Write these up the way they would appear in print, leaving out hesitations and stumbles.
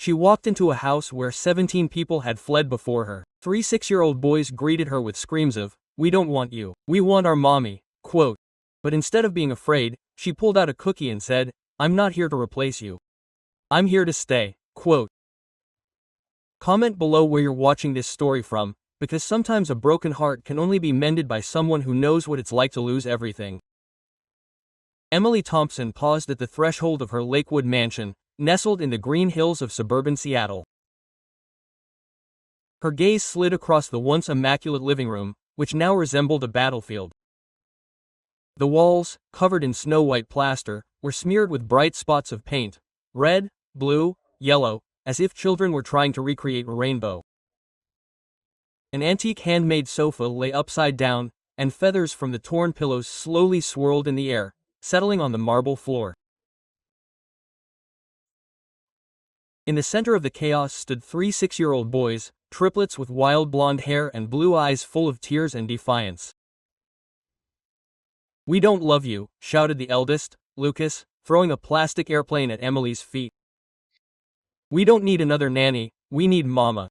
She walked into a house where 17 people had fled before her. 3 6-year-old boys greeted her with screams of, "We don't want you. We want our mommy." Quote. But instead of being afraid, she pulled out a cookie and said, "I'm not here to replace you. I'm here to stay." Quote. Comment below where you're watching this story from, because sometimes a broken heart can only be mended by someone who knows what it's like to lose everything. Emily Thompson paused at the threshold of her Lakewood mansion, nestled in the green hills of suburban Seattle. Her gaze slid across the once immaculate living room, which now resembled a battlefield. The walls, covered in snow-white plaster, were smeared with bright spots of paint, red, blue, yellow, as if children were trying to recreate a rainbow. An antique handmade sofa lay upside down, and feathers from the torn pillows slowly swirled in the air, settling on the marble floor. In the center of the chaos stood 3 6-year-old boys, triplets with wild blonde hair and blue eyes full of tears and defiance. "We don't love you," shouted the eldest, Lucas, throwing a plastic airplane at Emily's feet. "We don't need another nanny, we need mama."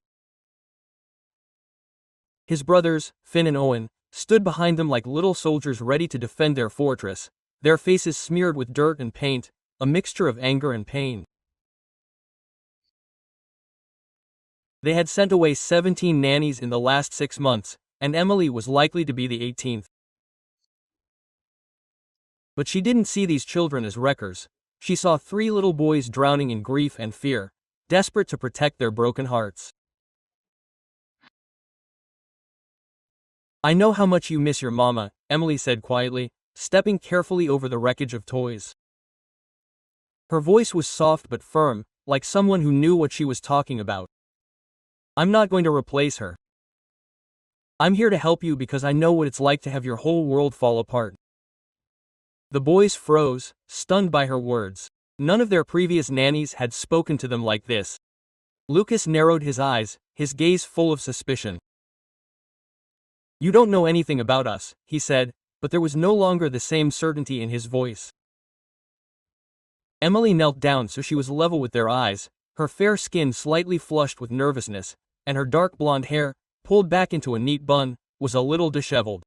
His brothers, Finn and Owen, stood behind them like little soldiers ready to defend their fortress, their faces smeared with dirt and paint, a mixture of anger and pain. They had sent away 17 nannies in the last 6 months, and Emily was likely to be the 18th. But she didn't see these children as wreckers. She saw 3 little boys drowning in grief and fear, desperate to protect their broken hearts. "I know how much you miss your mama," Emily said quietly, stepping carefully over the wreckage of toys. Her voice was soft but firm, like someone who knew what she was talking about. "I'm not going to replace her. I'm here to help you because I know what it's like to have your whole world fall apart." The boys froze, stunned by her words. None of their previous nannies had spoken to them like this. Lucas narrowed his eyes, his gaze full of suspicion. "You don't know anything about us," he said, but there was no longer the same certainty in his voice. Emily knelt down so she was level with their eyes, her fair skin slightly flushed with nervousness, and her dark blonde hair, pulled back into a neat bun, was a little disheveled.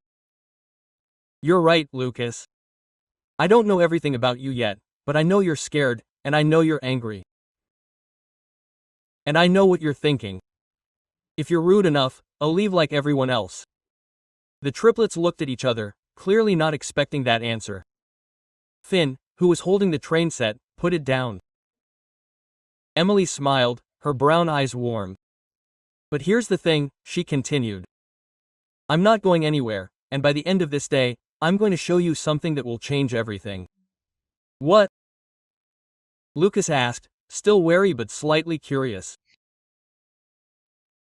"You're right, Lucas. I don't know everything about you yet, but I know you're scared, and I know you're angry. And I know what you're thinking. If you're rude enough, I'll leave like everyone else." The triplets looked at each other, clearly not expecting that answer. Finn, who was holding the train set, put it down. Emily smiled, her brown eyes warm. "But here's the thing," she continued. "I'm not going anywhere, and by the end of this day, I'm going to show you something that will change everything." "What?" Lucas asked, still wary but slightly curious.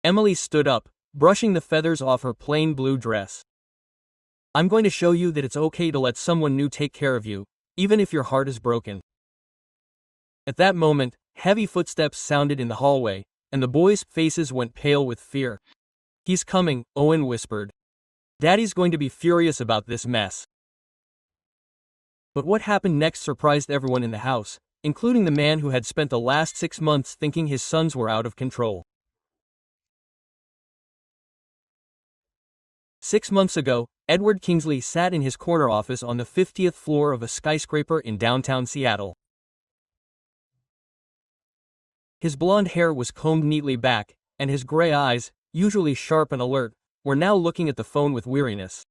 Emily stood up, brushing the feathers off her plain blue dress. "I'm going to show you that it's okay to let someone new take care of you, even if your heart is broken." At that moment, heavy footsteps sounded in the hallway, and the boys' faces went pale with fear. "He's coming," Owen whispered. "Daddy's going to be furious about this mess." But what happened next surprised everyone in the house, including the man who had spent the last 6 months thinking his sons were out of control. 6 months ago, Edward Kingsley sat in his corner office on the 50th floor of a skyscraper in downtown Seattle. His blonde hair was combed neatly back, and his gray eyes, usually sharp and alert, were now looking at the phone with weariness.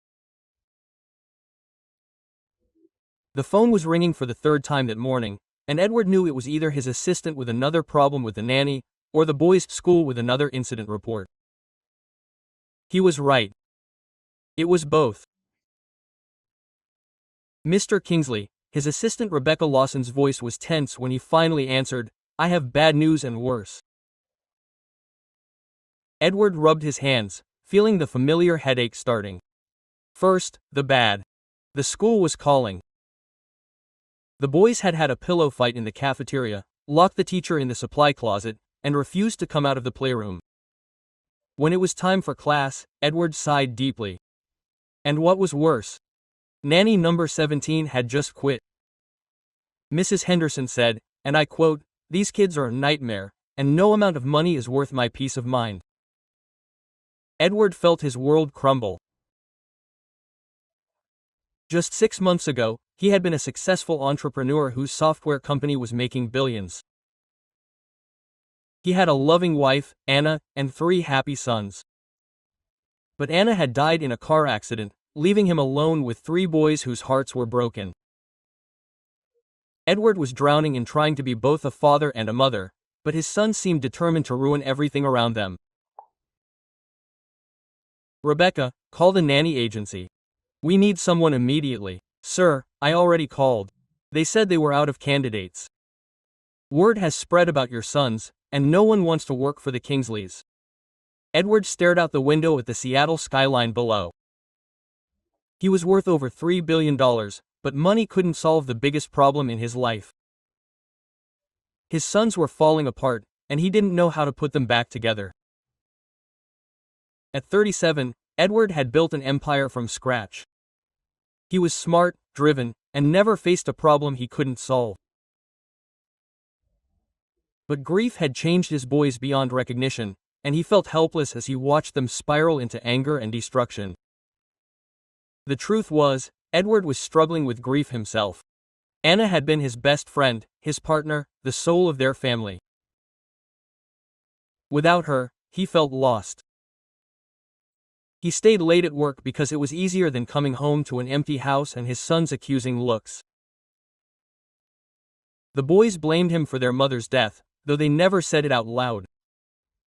The phone was ringing for the 3rd time that morning, and Edward knew it was either his assistant with another problem with the nanny, or the boys' school with another incident report. He was right. It was both. "Mr. Kingsley," his assistant Rebecca Lawson's voice was tense when he finally answered, "I have bad news and worse." Edward rubbed his hands, feeling the familiar headache starting. First, the bad. The school was calling. The boys had had a pillow fight in the cafeteria, locked the teacher in the supply closet, and refused to come out of the playroom. When it was time for class, Edward sighed deeply. And what was worse? Nanny number 17 had just quit. Mrs. Henderson said, and I quote, "These kids are a nightmare. and no amount of money is worth my peace of mind." Edward felt his world crumble. Just 6 months ago, he had been a successful entrepreneur whose software company was making billions. He had a loving wife, Anna, and 3 happy sons. But Anna had died in a car accident, leaving him alone with 3 boys whose hearts were broken. Edward was drowning in trying to be both a father and a mother, but his sons seemed determined to ruin everything around them. "Rebecca, call the nanny agency. We need someone immediately." "Sir, I already called. They said they were out of candidates. Word has spread about your sons, and no one wants to work for the Kingsleys." Edward stared out the window at the Seattle skyline below. He was worth over $3 billion, but money couldn't solve the biggest problem in his life. His sons were falling apart, and he didn't know how to put them back together. At 37, Edward had built an empire from scratch. He was smart, driven, and never faced a problem he couldn't solve. But grief had changed his boys beyond recognition, and he felt helpless as he watched them spiral into anger and destruction. The truth was, Edward was struggling with grief himself. Anna had been his best friend, his partner, the soul of their family. Without her, he felt lost. He stayed late at work because it was easier than coming home to an empty house and his sons' accusing looks. The boys blamed him for their mother's death, though they never said it out loud.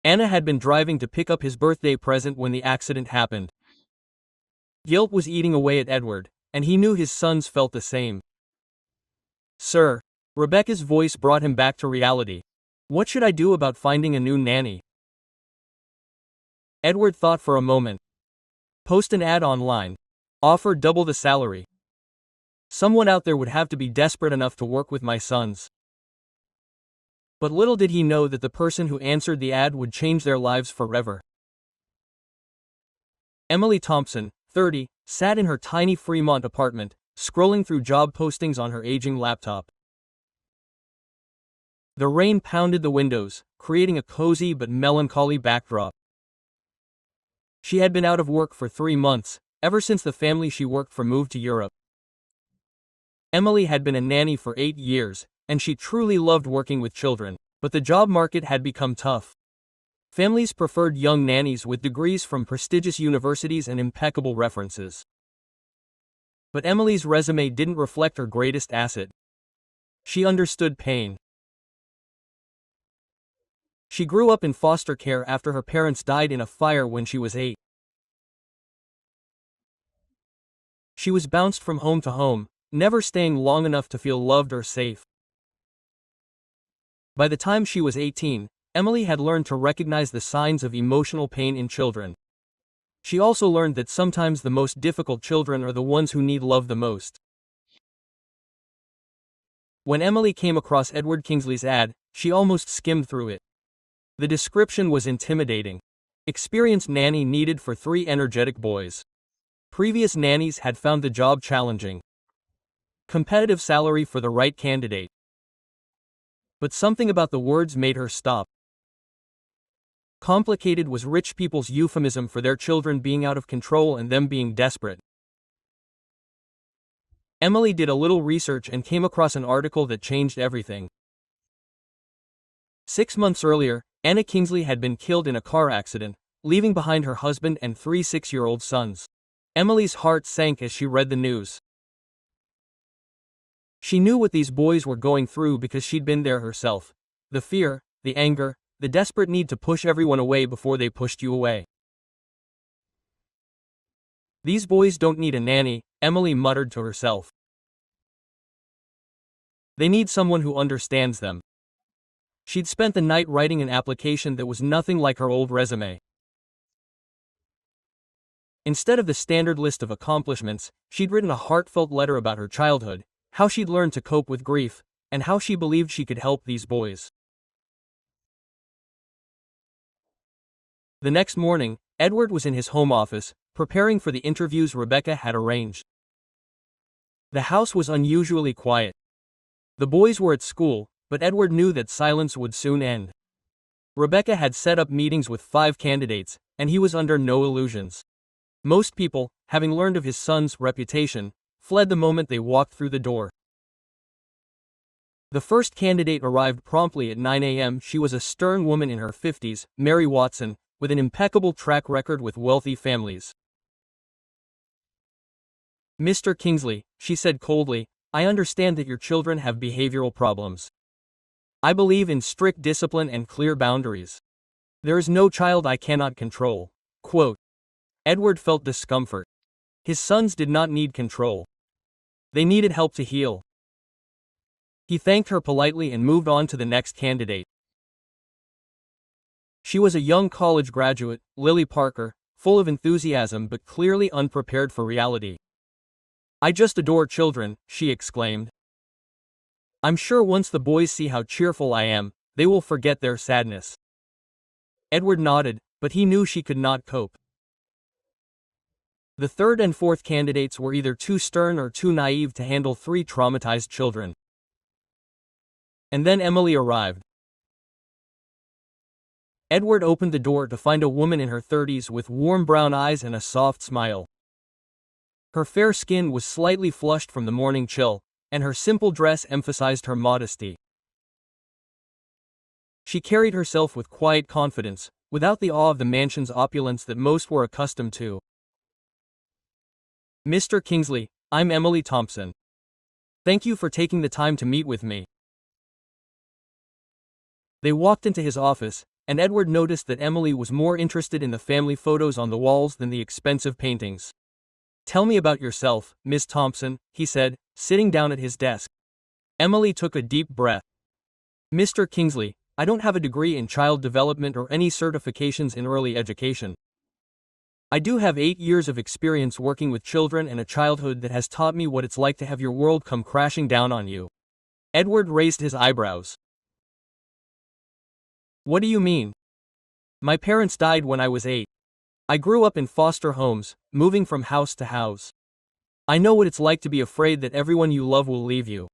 Anna had been driving to pick up his birthday present when the accident happened. Guilt was eating away at Edward, and he knew his sons felt the same. "Sir," Rebecca's voice brought him back to reality. "What should I do about finding a new nanny?" Edward thought for a moment. Post an ad online. Offer double the salary. Someone out there would have to be desperate enough to work with my sons. But little did he know that the person who answered the ad would change their lives forever. Emily Thompson, 30, sat in her tiny Fremont apartment, scrolling through job postings on her aging laptop. The rain pounded the windows, creating a cozy but melancholy backdrop. She had been out of work for 3 months, ever since the family she worked for moved to Europe. Emily had been a nanny for 8 years, and she truly loved working with children, but the job market had become tough. Families preferred young nannies with degrees from prestigious universities and impeccable references. But Emily's resume didn't reflect her greatest asset. She understood pain. She grew up in foster care after her parents died in a fire when she was 8. She was bounced from home to home, never staying long enough to feel loved or safe. By the time she was 18, Emily had learned to recognize the signs of emotional pain in children. She also learned that sometimes the most difficult children are the ones who need love the most. When Emily came across Edward Kingsley's ad, she almost skimmed through it. The description was intimidating. Experienced nanny needed for 3 energetic boys. Previous nannies had found the job challenging. Competitive salary for the right candidate. But something about the words made her stop. Complicated was rich people's euphemism for their children being out of control and them being desperate. Emily did a little research and came across an article that changed everything. 6 months earlier, Anna Kingsley had been killed in a car accident, leaving behind her husband and 3 6-year-old sons. Emily's heart sank as she read the news. She knew what these boys were going through because she'd been there herself. The fear, the anger, the desperate need to push everyone away before they pushed you away. "These boys don't need a nanny," Emily muttered to herself. "They need someone who understands them." She'd spent the night writing an application that was nothing like her old resume. Instead of the standard list of accomplishments, she'd written a heartfelt letter about her childhood, how she'd learned to cope with grief, and how she believed she could help these boys. The next morning, Edward was in his home office, preparing for the interviews Rebecca had arranged. The house was unusually quiet. The boys were at school, but Edward knew that silence would soon end. Rebecca had set up meetings with 5 candidates, and he was under no illusions. Most people, having learned of his son's reputation, fled the moment they walked through the door. The first candidate arrived promptly at 9 a.m. She was a stern woman in her 50s, Mary Watson, with an impeccable track record with wealthy families. "Mr. Kingsley," she said coldly, "I understand that your children have behavioral problems. I believe in strict discipline and clear boundaries. There is no child I cannot control." Quote. Edward felt discomfort. His sons did not need control. They needed help to heal. He thanked her politely and moved on to the next candidate. She was a young college graduate, Lily Parker, full of enthusiasm but clearly unprepared for reality. "I just adore children," she exclaimed. "I'm sure once the boys see how cheerful I am, they will forget their sadness." Edward nodded, but he knew she could not cope. The third and fourth candidates were either too stern or too naive to handle 3 traumatized children. And then Emily arrived. Edward opened the door to find a woman in her 30s with warm brown eyes and a soft smile. Her fair skin was slightly flushed from the morning chill, and her simple dress emphasized her modesty. She carried herself with quiet confidence, without the awe of the mansion's opulence that most were accustomed to. "Mr. Kingsley, I'm Emily Thompson. Thank you for taking the time to meet with me." They walked into his office, and Edward noticed that Emily was more interested in the family photos on the walls than the expensive paintings. "Tell me about yourself, Miss Thompson," he said, sitting down at his desk. Emily took a deep breath. "Mr. Kingsley, I don't have a degree in child development or any certifications in early education. I do have 8 years of experience working with children and a childhood that has taught me what it's like to have your world come crashing down on you." Edward raised his eyebrows. "What do you mean?" "My parents died when I was 8. I grew up in foster homes, moving from house to house. I know what it's like to be afraid that everyone you love will leave you.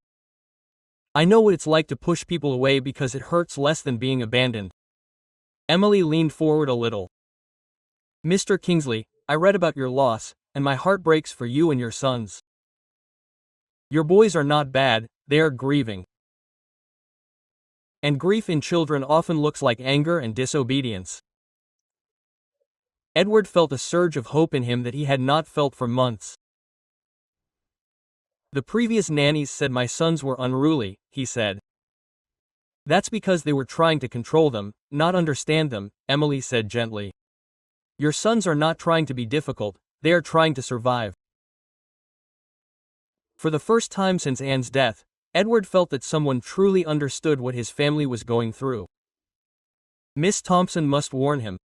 I know what it's like to push people away because it hurts less than being abandoned." Emily leaned forward a little. "Mr. Kingsley, I read about your loss, and my heart breaks for you and your sons. Your boys are not bad, they are grieving. And grief in children often looks like anger and disobedience." Edward felt a surge of hope in him that he had not felt for months. "The previous nannies said my sons were unruly," he said. "That's because they were trying to control them, not understand them," Emily said gently. "Your sons are not trying to be difficult, they are trying to survive." For the first time since Anne's death, Edward felt that someone truly understood what his family was going through. Miss Thompson must warn him.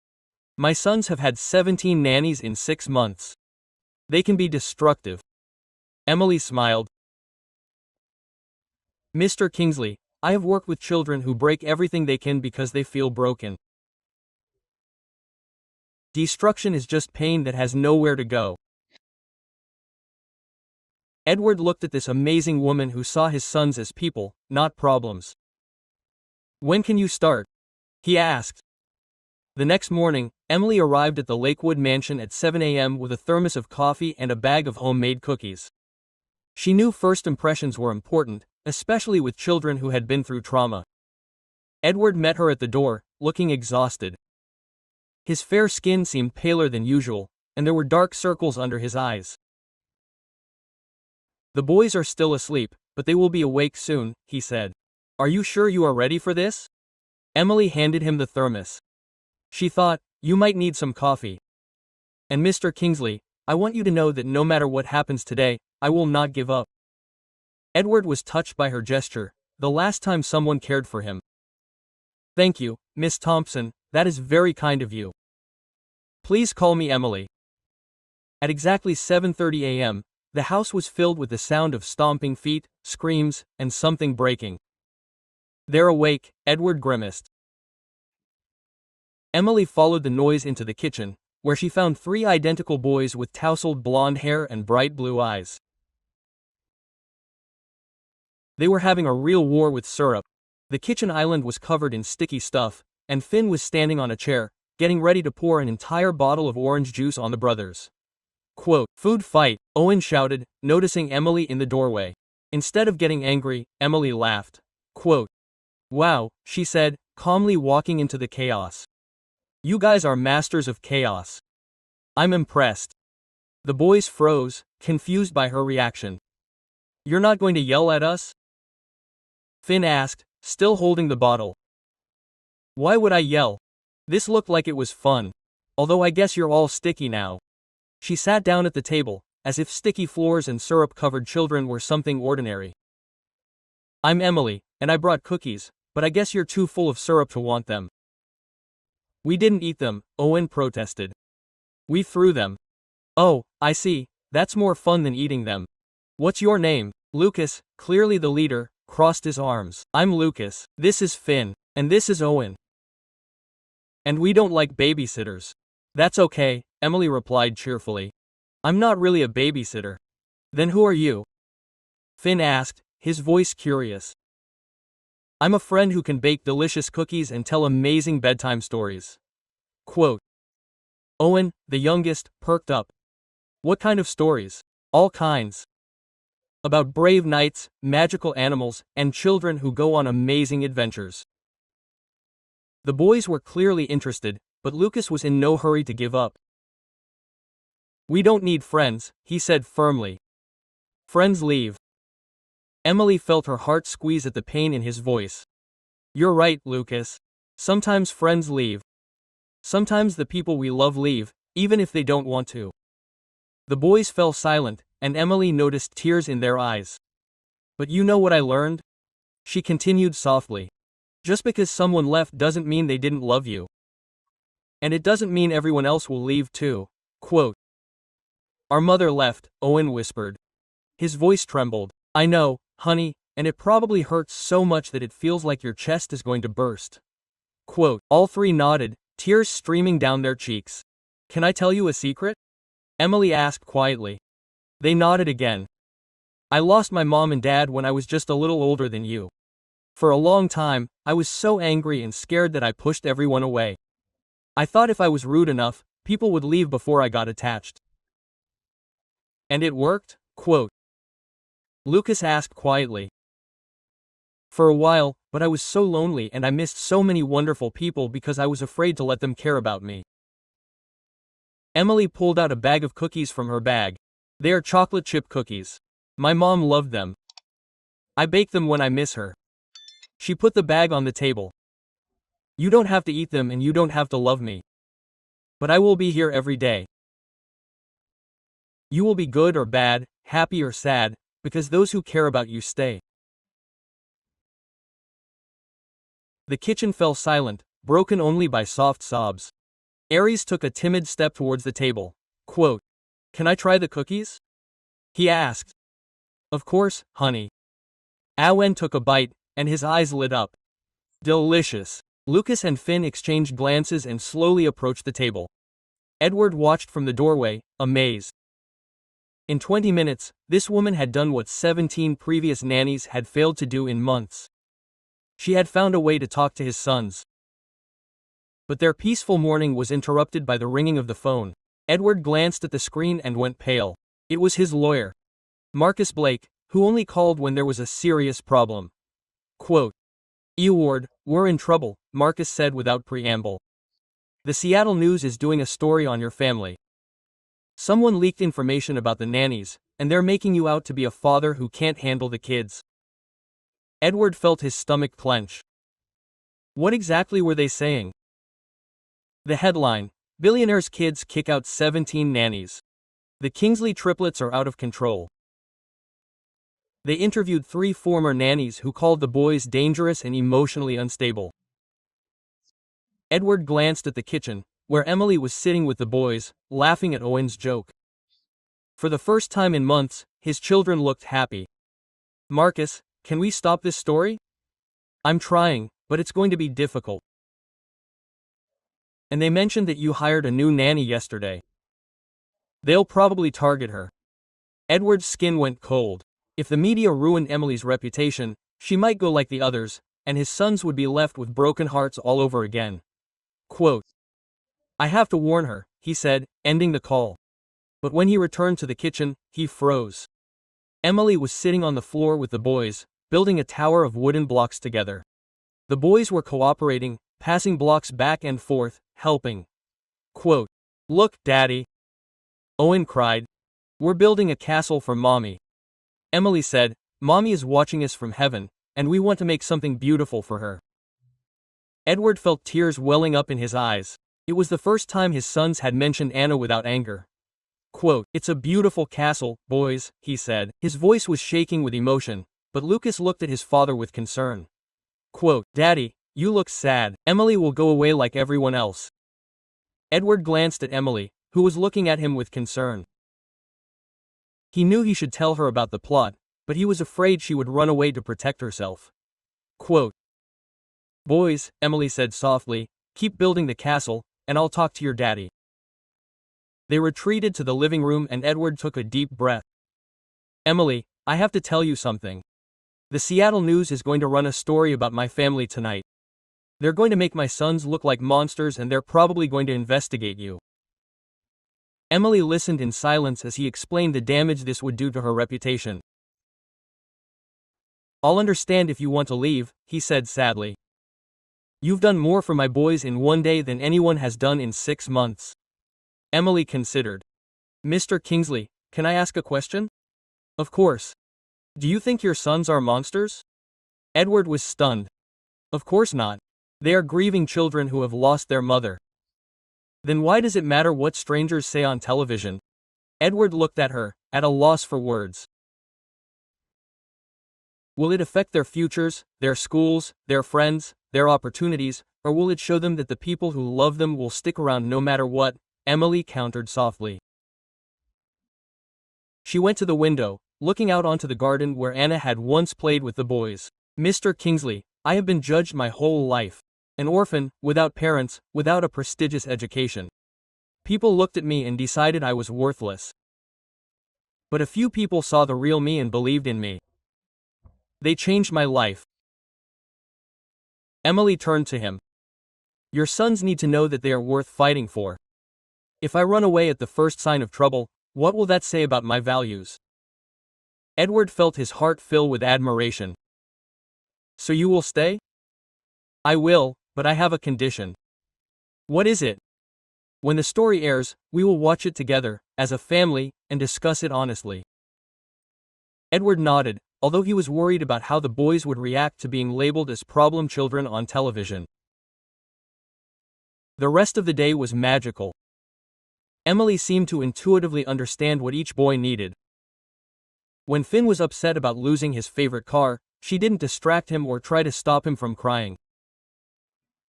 "My sons have had 17 nannies in 6 months. They can be destructive." Emily smiled. "Mr. Kingsley, I have worked with children who break everything they can because they feel broken. Destruction is just pain that has nowhere to go." Edward looked at this amazing woman who saw his sons as people, not problems. "When can you start?" he asked. The next morning, Emily arrived at the Lakewood mansion at 7 a.m. with a thermos of coffee and a bag of homemade cookies. She knew first impressions were important, especially with children who had been through trauma. Edward met her at the door, looking exhausted. His fair skin seemed paler than usual, and there were dark circles under his eyes. "The boys are still asleep, but they will be awake soon," he said. "Are you sure you are ready for this?" Emily handed him the thermos. She thought, "You might need some coffee. And Mr. Kingsley, I want you to know that no matter what happens today, I will not give up." Edward was touched by her gesture, the last time someone cared for him. "Thank you, Miss Thompson, that is very kind of you. Please call me Emily." At exactly 7:30 a.m., the house was filled with the sound of stomping feet, screams, and something breaking. "They're awake," Edward grimaced. Emily followed the noise into the kitchen, where she found 3 identical boys with tousled blonde hair and bright blue eyes. They were having a real war with syrup. The kitchen island was covered in sticky stuff, and Finn was standing on a chair, getting ready to pour an entire bottle of orange juice on the brothers. Quote, "Food fight," Owen shouted, noticing Emily in the doorway. Instead of getting angry, Emily laughed. Quote, "Wow," she said, calmly walking into the chaos. "You guys are masters of chaos. I'm impressed." The boys froze, confused by her reaction. "You're not going to yell at us?" Finn asked, still holding the bottle. "Why would I yell? This looked like it was fun. Although I guess you're all sticky now." She sat down at the table, as if sticky floors and syrup-covered children were something ordinary. "I'm Emily, and I brought cookies, but I guess you're too full of syrup to want them." "We didn't eat them," Owen protested. "We threw them." "Oh, I see, that's more fun than eating them. What's your name?" Lucas, clearly the leader, crossed his arms. "I'm Lucas, this is Finn, and this is Owen. And we don't like babysitters." "That's okay," Emily replied cheerfully. "I'm not really a babysitter." "Then who are you?" Finn asked, his voice curious. "I'm a friend who can bake delicious cookies and tell amazing bedtime stories." Quote. Owen, the youngest, perked up. "What kind of stories?" "All kinds. About brave knights, magical animals, and children who go on amazing adventures." The boys were clearly interested, but Lucas was in no hurry to give up. "We don't need friends," he said firmly. "Friends leave." Emily felt her heart squeeze at the pain in his voice. "You're right, Lucas. Sometimes friends leave. Sometimes the people we love leave, even if they don't want to." The boys fell silent, and Emily noticed tears in their eyes. "But you know what I learned?" she continued softly. "Just because someone left doesn't mean they didn't love you. And it doesn't mean everyone else will leave too." Quote. "Our mother left," Owen whispered. His voice trembled. "I know, honey, and it probably hurts so much that it feels like your chest is going to burst." Quote. All three nodded, tears streaming down their cheeks. "Can I tell you a secret?" Emily asked quietly. They nodded again. "I lost my mom and dad when I was just a little older than you. For a long time, I was so angry and scared that I pushed everyone away. I thought if I was rude enough, people would leave before I got attached. And it worked?" Quote. Lucas asked quietly. "For a while, but I was so lonely and I missed so many wonderful people because I was afraid to let them care about me." Emily pulled out a bag of cookies from her bag. "They are chocolate chip cookies. My mom loved them. I bake them when I miss her." She put the bag on the table. "You don't have to eat them and you don't have to love me. But I will be here every day. You will be good or bad, happy or sad, because those who care about you stay." The kitchen fell silent, broken only by soft sobs. Aries took a timid step towards the table. Quote. "Can I try the cookies?" he asked. "Of course, honey." Owen took a bite, and his eyes lit up. "Delicious." Lucas and Finn exchanged glances and slowly approached the table. Edward watched from the doorway, amazed. In 20 minutes, this woman had done what 17 previous nannies had failed to do in months. She had found a way to talk to his sons. But their peaceful morning was interrupted by the ringing of the phone. Edward glanced at the screen and went pale. It was his lawyer, Marcus Blake, who only called when there was a serious problem. Quote. "Eward, we're in trouble," Marcus said without preamble. "The Seattle News is doing a story on your family. Someone leaked information about the nannies, and they're making you out to be a father who can't handle the kids." Edward felt his stomach clench. What exactly were they saying? The headline: Billionaire's kids kick out 17 nannies. The Kingsley triplets are out of control. They interviewed 3 former nannies who called the boys dangerous and emotionally unstable. Edward glanced at the kitchen, where Emily was sitting with the boys, laughing at Owen's joke. For the first time in months, his children looked happy. "Marcus, can we stop this story?" "I'm trying, but it's going to be difficult. And they mentioned that you hired a new nanny yesterday. They'll probably target her." Edward's skin went cold. If the media ruined Emily's reputation, she might go like the others, and his sons would be left with broken hearts all over again. Quote, "I have to warn her," he said, ending the call. But when he returned to the kitchen, he froze. Emily was sitting on the floor with the boys, building a tower of wooden blocks together. The boys were cooperating, passing blocks back and forth, helping. Quote, "Look, Daddy," Owen cried. "We're building a castle for Mommy." Emily said, "Mommy is watching us from heaven, and we want to make something beautiful for her." Edward felt tears welling up in his eyes. It was the first time his sons had mentioned Anna without anger. Quote, "It's a beautiful castle, boys," he said. His voice was shaking with emotion, but Lucas looked at his father with concern. Quote, "Daddy, you look sad. Emily will go away like everyone else." Edward glanced at Emily, who was looking at him with concern. He knew he should tell her about the plot, but he was afraid she would run away to protect herself. Quote, "Boys," Emily said softly, "keep building the castle, and I'll talk to your daddy." They retreated to the living room and Edward took a deep breath. "Emily, I have to tell you something. The Seattle News is going to run a story about my family tonight. They're going to make my sons look like monsters and they're probably going to investigate you." Emily listened in silence as he explained the damage this would do to her reputation. "I'll understand if you want to leave," he said sadly. "You've done more for my boys in one day than anyone has done in 6 months." Emily considered. "Mr. Kingsley, can I ask a question?" "Of course. Do you think your sons are monsters?" Edward was stunned. "Of course not. They are grieving children who have lost their mother." "Then why does it matter what strangers say on television?" Edward looked at her, at a loss for words. "Will it affect their futures, their schools, their friends, their opportunities, or will it show them that the people who love them will stick around no matter what?" Emily countered softly. She went to the window, looking out onto the garden where Anna had once played with the boys. "Mr. Kingsley, I have been judged my whole life. An orphan, without parents, without a prestigious education. People looked at me and decided I was worthless. But a few people saw the real me and believed in me. They changed my life." Emily turned to him. "Your sons need to know that they are worth fighting for. If I run away at the first sign of trouble, what will that say about my values?" Edward felt his heart fill with admiration. "So you will stay?" "I will, but I have a condition." "What is it?" "When the story airs, we will watch it together, as a family, and discuss it honestly." Edward nodded, although he was worried about how the boys would react to being labeled as problem children on television. The rest of the day was magical. Emily seemed to intuitively understand what each boy needed. When Finn was upset about losing his favorite car, she didn't distract him or try to stop him from crying.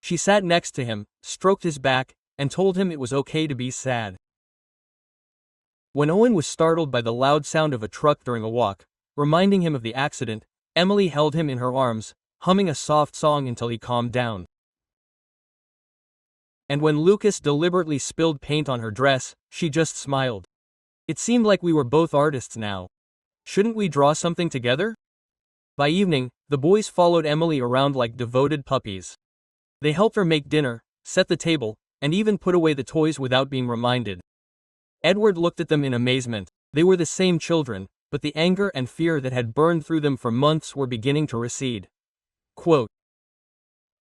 She sat next to him, stroked his back, and told him it was okay to be sad. When Owen was startled by the loud sound of a truck during a walk, reminding him of the accident, Emily held him in her arms, humming a soft song until he calmed down. And when Lucas deliberately spilled paint on her dress, she just smiled. It seemed like we were both artists now. Shouldn't we draw something together? By evening, the boys followed Emily around like devoted puppies. They helped her make dinner, set the table, and even put away the toys without being reminded. Edward looked at them in amazement. They were the same children, but the anger and fear that had burned through them for months were beginning to recede. Quote,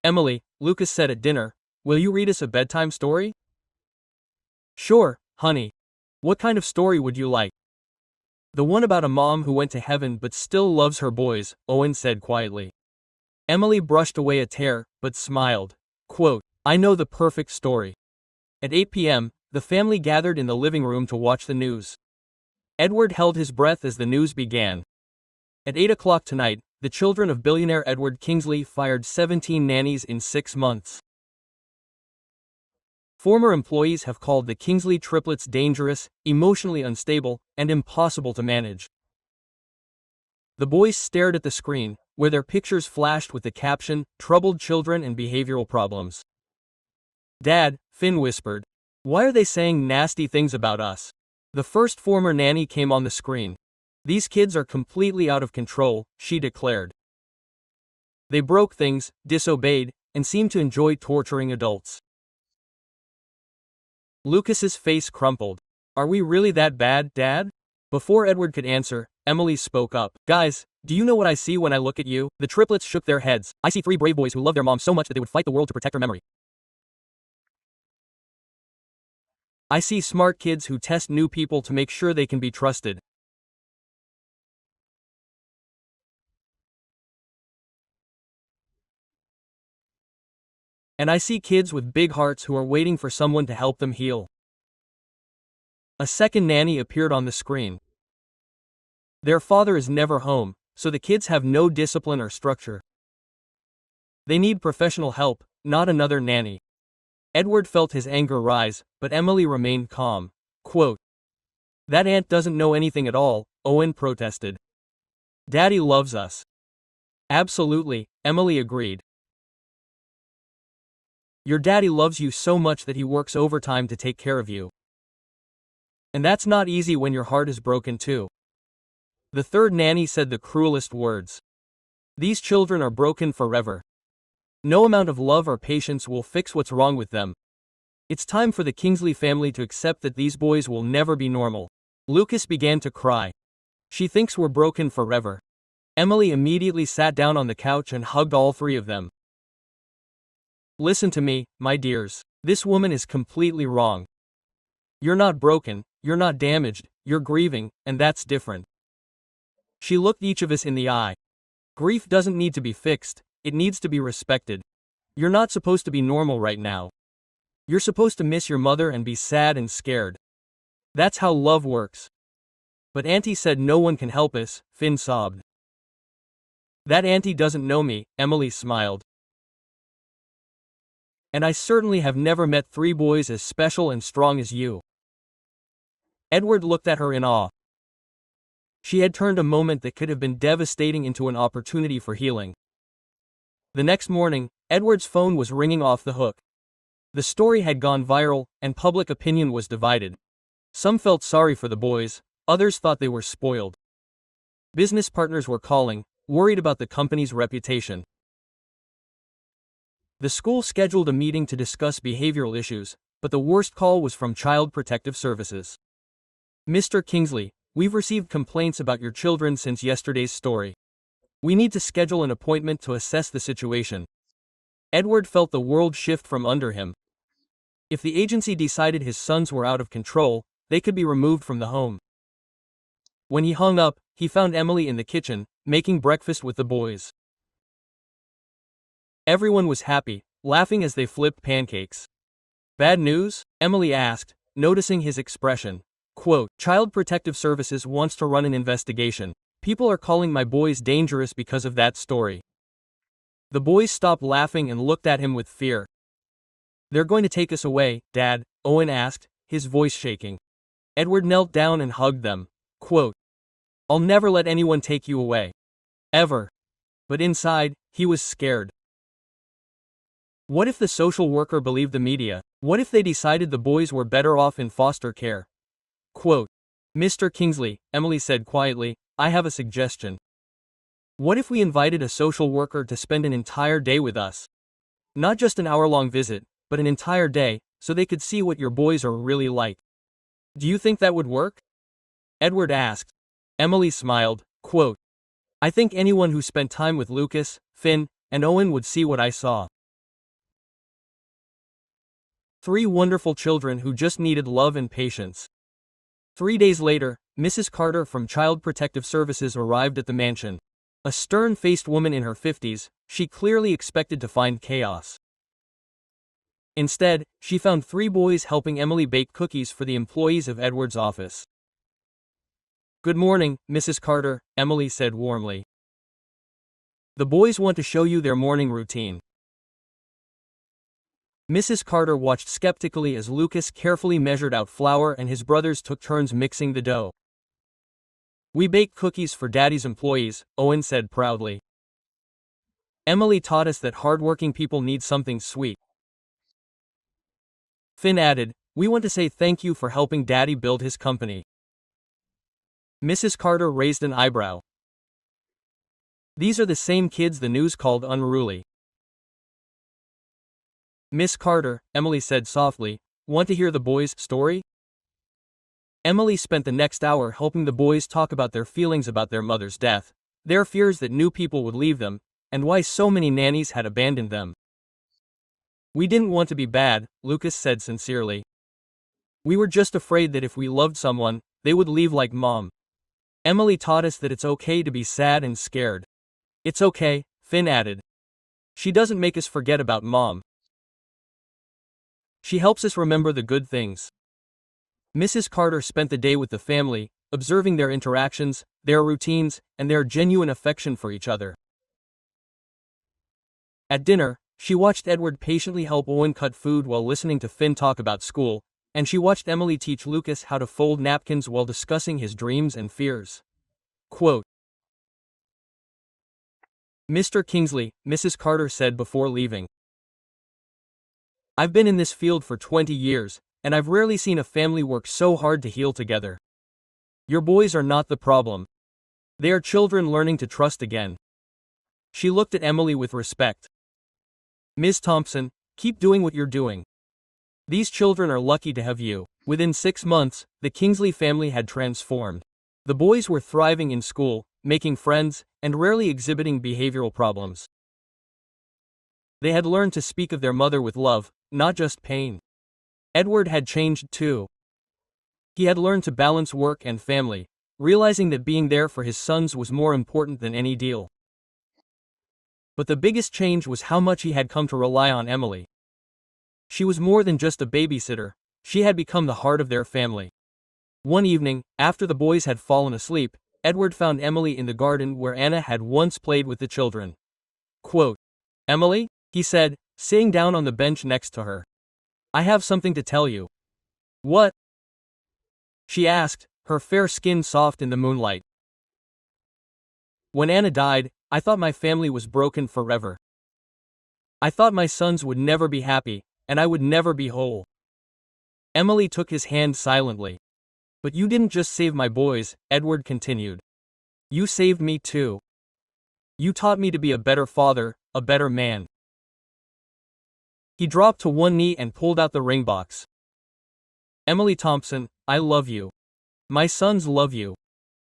"Emily," Lucas said at dinner, "will you read us a bedtime story?" "Sure, honey. What kind of story would you like?" "The one about a mom who went to heaven but still loves her boys," Owen said quietly. Emily brushed away a tear, but smiled. Quote, "I know the perfect story." At 8 p.m., the family gathered in the living room to watch the news. Edward held his breath as the news began. At 8 o'clock tonight, the children of billionaire Edward Kingsley fired 17 nannies in 6 months. Former employees have called the Kingsley triplets dangerous, emotionally unstable, and impossible to manage. The boys stared at the screen, where their pictures flashed with the caption, "Troubled children and behavioral problems." "Dad," Finn whispered, "why are they saying nasty things about us?" The first former nanny came on the screen. "These kids are completely out of control," she declared. They broke things, disobeyed, and seemed to enjoy torturing adults. Lucas's face crumpled. Are we really that bad, Dad? Before Edward could answer, Emily spoke up. Guys, do you know what I see when I look at you? The triplets shook their heads. I see three brave boys who love their mom so much that they would fight the world to protect her memory. I see smart kids who test new people to make sure they can be trusted. And I see kids with big hearts who are waiting for someone to help them heal. A second nanny appeared on the screen. Their father is never home, so the kids have no discipline or structure. They need professional help, not another nanny. Edward felt his anger rise, but Emily remained calm. Quote, "That aunt doesn't know anything at all," Owen protested. "Daddy loves us." "Absolutely," Emily agreed. "Your daddy loves you so much that he works overtime to take care of you. And that's not easy when your heart is broken too." The third nanny said the cruelest words. "These children are broken forever. No amount of love or patience will fix what's wrong with them. It's time for the Kingsley family to accept that these boys will never be normal." Lucas began to cry. "She thinks we're broken forever." Emily immediately sat down on the couch and hugged all three of them. "Listen to me, my dears. This woman is completely wrong. You're not broken, you're not damaged, you're grieving, and that's different." She looked each of us in the eye. "Grief doesn't need to be fixed, it needs to be respected. You're not supposed to be normal right now. You're supposed to miss your mother and be sad and scared. That's how love works." "But Auntie said no one can help us," Finn sobbed. "That Auntie doesn't know me," Emily smiled. "And I certainly have never met three boys as special and strong as you." Edward looked at her in awe. She had turned a moment that could have been devastating into an opportunity for healing. The next morning, Edward's phone was ringing off the hook. The story had gone viral, and public opinion was divided. Some felt sorry for the boys, others thought they were spoiled. Business partners were calling, worried about the company's reputation. The school scheduled a meeting to discuss behavioral issues, but the worst call was from Child Protective Services. "Mr. Kingsley, we've received complaints about your children since yesterday's story. We need to schedule an appointment to assess the situation." Edward felt the world shift from under him. If the agency decided his sons were out of control, they could be removed from the home. When he hung up, he found Emily in the kitchen, making breakfast with the boys. Everyone was happy, laughing as they flipped pancakes. "Bad news?" Emily asked, noticing his expression. Quote, "Child Protective Services wants to run an investigation. People are calling my boys dangerous because of that story." The boys stopped laughing and looked at him with fear. "They're going to take us away, Dad?" Owen asked, his voice shaking. Edward knelt down and hugged them. Quote, "I'll never let anyone take you away. Ever." But inside, he was scared. What if the social worker believed the media? What if they decided the boys were better off in foster care? Quote, "Mr. Kingsley," Emily said quietly, "I have a suggestion. What if we invited a social worker to spend an entire day with us? Not just an hour-long visit, but an entire day, so they could see what your boys are really like. Do you think that would work?" Edward asked. Emily smiled. Quote, "I think anyone who spent time with Lucas, Finn, and Owen would see what I saw. Three wonderful children who just needed love and patience." 3 days later, Mrs. Carter from Child Protective Services arrived at the mansion. A stern-faced woman in her 50s, she clearly expected to find chaos. Instead, she found three boys helping Emily bake cookies for the employees of Edward's office. "Good morning, Mrs. Carter," Emily said warmly. "The boys want to show you their morning routine." Mrs. Carter watched skeptically as Lucas carefully measured out flour and his brothers took turns mixing the dough. "We bake cookies for Daddy's employees," Owen said proudly. "Emily taught us that hardworking people need something sweet." Finn added, "We want to say thank you for helping Daddy build his company." Mrs. Carter raised an eyebrow. These are the same kids the news called unruly. Miss Carter, Emily said softly, want to hear the boys' story? Emily spent the next hour helping the boys talk about their feelings about their mother's death, their fears that new people would leave them, and why so many nannies had abandoned them. We didn't want to be bad, Lucas said sincerely. We were just afraid that if we loved someone, they would leave like Mom. Emily taught us that it's okay to be sad and scared. It's okay, Finn added. She doesn't make us forget about Mom. She helps us remember the good things. Mrs. Carter spent the day with the family, observing their interactions, their routines, and their genuine affection for each other. At dinner, she watched Edward patiently help Owen cut food while listening to Finn talk about school, and she watched Emily teach Lucas how to fold napkins while discussing his dreams and fears. Quote, Mr. Kingsley, Mrs. Carter said before leaving. I've been in this field for 20 years, and I've rarely seen a family work so hard to heal together. Your boys are not the problem. They are children learning to trust again. She looked at Emily with respect. Ms. Thompson, keep doing what you're doing. These children are lucky to have you. Within 6 months, the Kingsley family had transformed. The boys were thriving in school, making friends, and rarely exhibiting behavioral problems. They had learned to speak of their mother with love, not just pain. Edward had changed too. He had learned to balance work and family, realizing that being there for his sons was more important than any deal. But the biggest change was how much he had come to rely on Emily. She was more than just a babysitter, she had become the heart of their family. One evening, after the boys had fallen asleep, Edward found Emily in the garden where Anna had once played with the children. Quote, Emily, he said, sitting down on the bench next to her. I have something to tell you. What? She asked, her fair skin soft in the moonlight. When Anna died, I thought my family was broken forever. I thought my sons would never be happy, and I would never be whole. Emily took his hand silently. But you didn't just save my boys, Edward continued. You saved me too. You taught me to be a better father, a better man. He dropped to one knee and pulled out the ring box. Emily Thompson, I love you. My sons love you.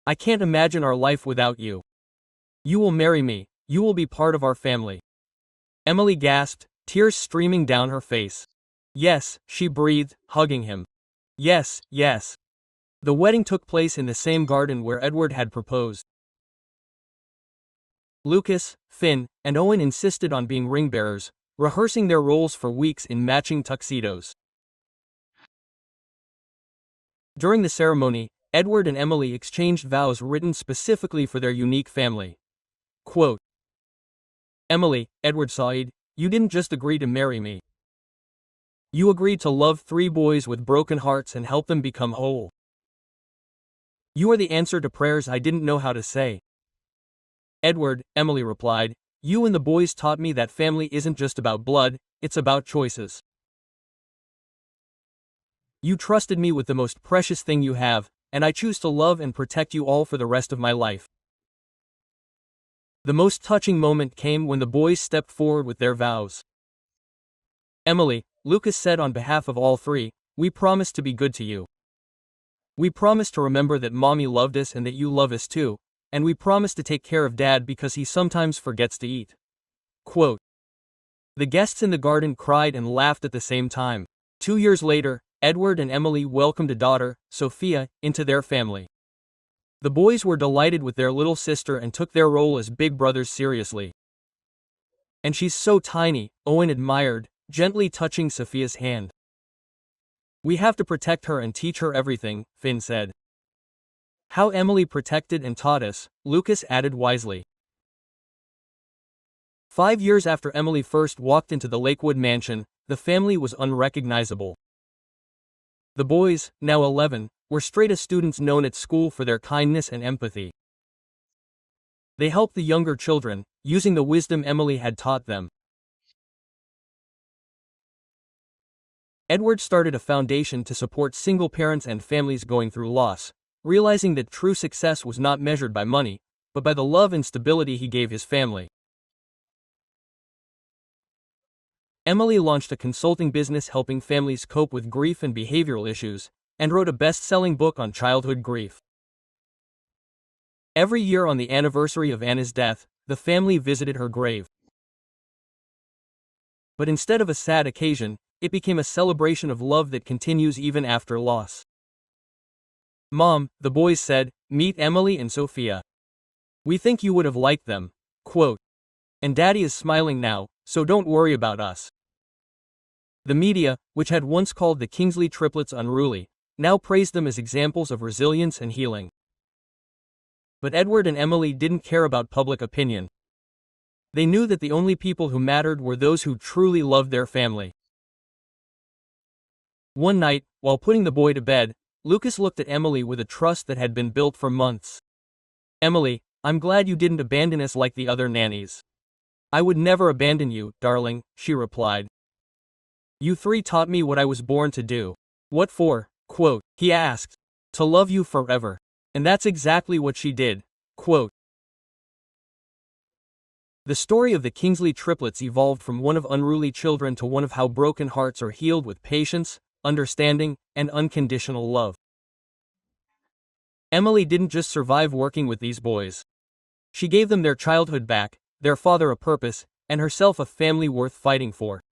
I can't imagine our life without you. You will marry me, you will be part of our family. Emily gasped, tears streaming down her face. Yes, she breathed, hugging him. Yes, yes. The wedding took place in the same garden where Edward had proposed. Lucas, Finn, and Owen insisted on being ring bearers, rehearsing their roles for weeks in matching tuxedos. During the ceremony, Edward and Emily exchanged vows written specifically for their unique family. Quote, Emily, Edward Said, you didn't just agree to marry me. You agreed to love 3 boys with broken hearts and help them become whole. You are the answer to prayers I didn't know how to say. Edward, Emily replied, you and the boys taught me that family isn't just about blood, it's about choices. You trusted me with the most precious thing you have, and I choose to love and protect you all for the rest of my life. The most touching moment came when the boys stepped forward with their vows. Emily, Lucas said on behalf of all 3, we promise to be good to you. We promise to remember that Mommy loved us and that you love us too, and we promise to take care of Dad because he sometimes forgets to eat. Quote, the guests in the garden cried and laughed at the same time. 2 years later, Edward and Emily welcomed a daughter, Sophia, into their family. The boys were delighted with their little sister and took their role as big brothers seriously. And she's so tiny, Owen admired, gently touching Sophia's hand. We have to protect her and teach her everything, Finn said. How Emily protected and taught us, Lucas added wisely. 5 years after Emily first walked into the Lakewood mansion, the family was unrecognizable. The boys, now 11, were straight-A students known at school for their kindness and empathy. They helped the younger children, using the wisdom Emily had taught them. Edward started a foundation to support single parents and families going through loss, realizing that true success was not measured by money, but by the love and stability he gave his family. Emily launched a consulting business helping families cope with grief and behavioral issues, and wrote a best-selling book on childhood grief. Every year on the anniversary of Anna's death, the family visited her grave. But instead of a sad occasion, it became a celebration of love that continues even after loss. "Mom," the boys said, "meet Emily and Sophia. We think you would have liked them." Quote, "And Daddy is smiling now, so don't worry about us." The media, which had once called the Kingsley triplets unruly, now praised them as examples of resilience and healing. But Edward and Emily didn't care about public opinion. They knew that the only people who mattered were those who truly loved their family. One night, while putting the boy to bed, Lucas looked at Emily with a trust that had been built for months. "Emily, I'm glad you didn't abandon us like the other nannies." "I would never abandon you, darling," she replied. "You three taught me what I was born to do." "What for?" Quote, he asked. "To love you forever." And that's exactly what she did. Quote, "The story of the Kingsley triplets evolved from one of unruly children to one of how broken hearts are healed with patience, understanding, and unconditional love." Emily didn't just survive working with these boys. She gave them their childhood back, their father a purpose, and herself a family worth fighting for.